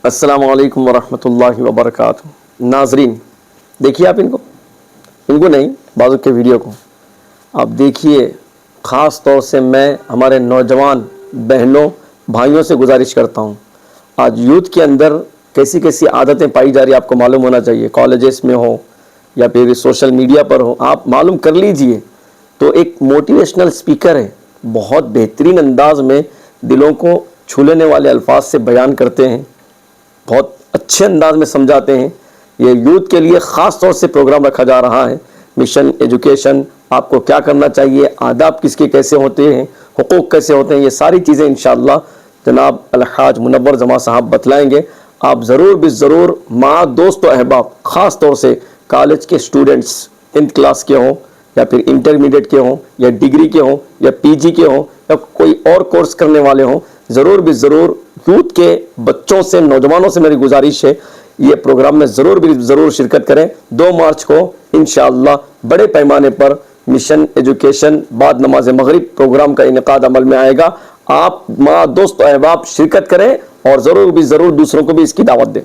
अस्सलाम वालेकुम वरहमतुल्लाहि वबरकातुह। नाजरीन, देखिए आप इनको नहीं, बाजू के वीडियो को आप देखिए। ख़ास तौर से मैं हमारे नौजवान बहनों भाइयों से गुजारिश करता हूँ, आज यूथ के अंदर कैसी कैसी आदतें पाई जा रही आपको मालूम होना चाहिए। कॉलेजेस में हो या फिर सोशल मीडिया पर हो, आप मालूम कर लीजिए। तो एक मोटिवेशनल स्पीकर है, बहुत बेहतरीन अंदाज में दिलों को छू लेने वाले अल्फाज से बयान करते हैं, बहुत अच्छे अंदाज में समझाते हैं। ये यूथ के लिए ख़ास तौर से प्रोग्राम रखा जा रहा है, मिशन एजुकेशन। आपको क्या करना चाहिए, आदाब किसके कैसे होते हैं, हुकूक कैसे होते हैं, ये सारी चीज़ें इंशाअल्लाह जनाब अलहाज मुनव्वर जमा साहब बतलाएंगे। आप ज़रूर भी ज़रूर माँ दोस्त व अहबाब, ख़ास तौर से कॉलेज के स्टूडेंट्स 10th क्लास के हों या फिर इंटरमीडिएट के हों या डिग्री के हों या पीजी के हों या कोई और कोर्स करने वाले हों, ज़रूर भी ज़रूर यूथ के बच्चों से, नौजवानों से मेरी गुजारिश है, ये प्रोग्राम में ज़रूर भी ज़रूर शिरकत करें। 2 मार्च को इंशाअल्लाह बड़े पैमाने पर मिशन एजुकेशन बाद नमाज मगरिब प्रोग्राम का इनेकाद अमल में आएगा। आप माँ दोस्त अहबाब शिरकत करें और ज़रूर भी ज़रूर दूसरों को भी इसकी दावत दें।